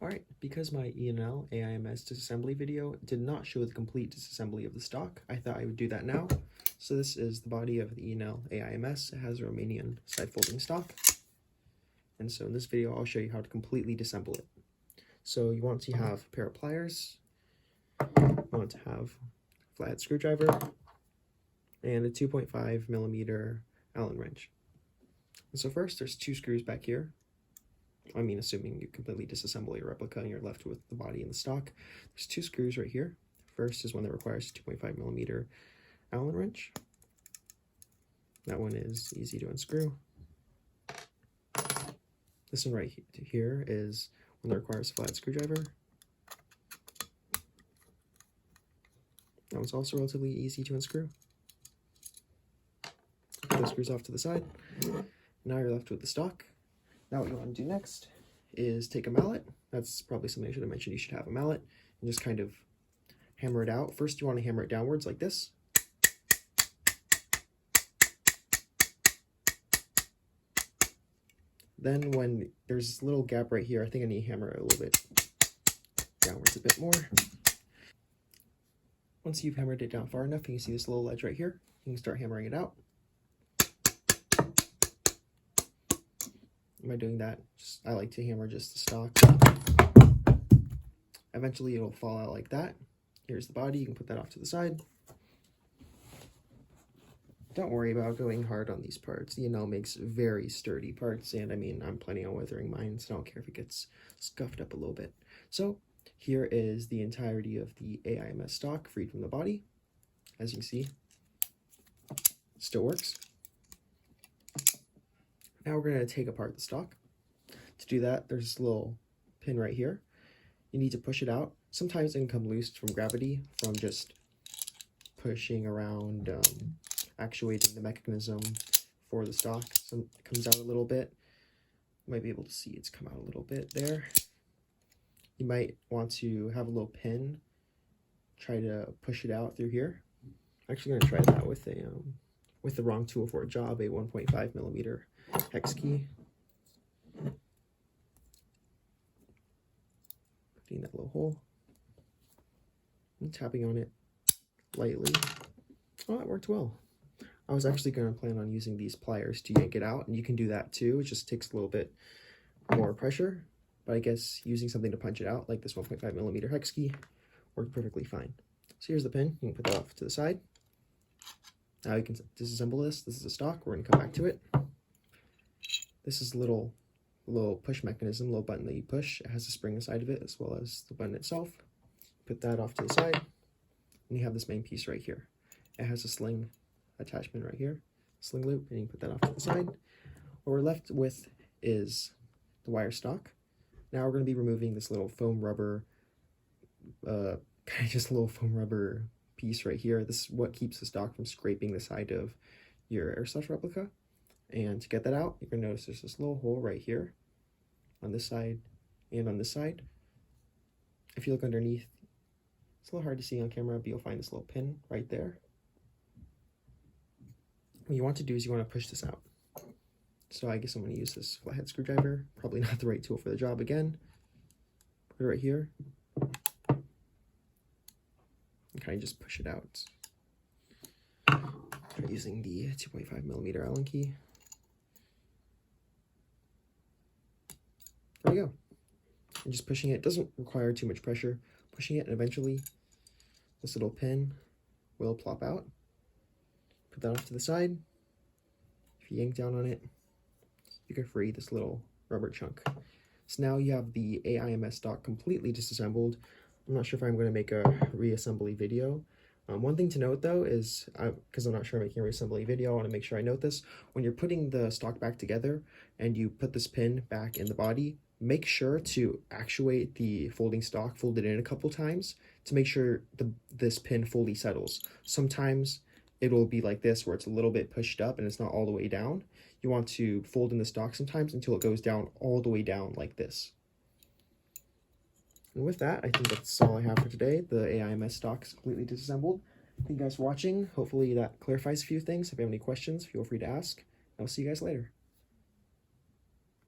Alright, because my E&L AIMS disassembly video did not show the complete disassembly of the stock, I thought I would do that now. So this is the body of the E&L AIMS. It has a Romanian side folding stock. And so in this video, I'll show you how to completely disassemble it. So you want to have a pair of pliers, you want to have a flathead screwdriver, and a 2.5 millimeter Allen wrench. And so first, there's two screws back here. I mean, assuming you completely disassemble your replica and you're left with the body and the stock. There's two screws right here. First is one that requires a 2.5 millimeter Allen wrench. That one is easy to unscrew. This one right here is one that requires a flathead screwdriver. That one's also relatively easy to unscrew. Put those screws off to the side. Now you're left with the stock. Now what you want to do next is take a mallet. That's probably something I should have mentioned. You should have a mallet and just kind of hammer it out. First you want to hammer it downwards like this. Then when there's this little gap right here, I think I need to hammer it a little bit downwards a bit more. Once you've hammered it down far enough, you can see this little ledge right here. You can start hammering it out. By doing that, I like to hammer just the stock. Eventually it'll fall out like that. Here's the body, you can put that off to the side. Don't worry about going hard on these parts. E&L makes very sturdy parts, and I mean, I'm planning on weathering mine, so I don't care if it gets scuffed up a little bit. So here is the entirety of the AIMS stock freed from the body. As you can see, it still works. Now we're going to take apart the stock. To do that, there's this little pin right here. You need to push it out. Sometimes it can come loose from gravity, from just pushing around, actuating the mechanism for the stock. So it comes out a little bit. You might be able to see it's come out a little bit there. You might want to have a little pin, try to push it out through here. I'm actually going to try that with the wrong tool for a job, a 1.5 millimeter hex key. Putting that little hole and tapping on it lightly. Oh, that worked well. I was actually going to plan on using these pliers to yank it out, and you can do that too. It just takes a little bit more pressure, but I guess using something to punch it out, like this 1.5 millimeter hex key, worked perfectly fine. So here's the pin. You can put that off to the side. Now you can disassemble this. This is a stock. We're going to come back to it. This is a little push mechanism, little button that you push. It has a spring inside of it as well as the button itself. Put that off to the side, and you have this main piece right here. It has a sling attachment right here, sling loop, and you can put that off to the side. What we're left with is the wire stock. Now we're going to be removing this little foam rubber, kind of just a little foam rubber piece right here. This is what keeps the stock from scraping the side of your Airsoft replica. And to get that out, you're going to notice there's this little hole right here on this side and on this side. If you look underneath, it's a little hard to see on camera, but you'll find this little pin right there. What you want to do is you want to push this out. So I guess I'm going to use this flathead screwdriver. Probably not the right tool for the job again. Put it right here. And kind of just push it out. Try using the 2.5 millimeter Allen key. There we go. And just pushing it doesn't require too much pressure. Pushing it, and eventually this little pin will plop out. Put that off to the side. If you yank down on it, you can free this little rubber chunk. So now you have the AIMS stock completely disassembled. I'm not sure if I'm going to make a reassembly video. One thing to note though is, because I'm not sure I'm making a reassembly video, I want to make sure I note this. When you're putting the stock back together and you put this pin back in the body, make sure to actuate the folding stock, fold it in a couple times to make sure this pin fully settles. Sometimes it'll be like this where it's a little bit pushed up and it's not all the way down. You want to fold in the stock sometimes until it goes down all the way down like this. And with that, I think that's all I have for today. The AIMS stock is completely disassembled. Thank you guys for watching. Hopefully that clarifies a few things. If you have any questions, feel free to ask. I'll see you guys later.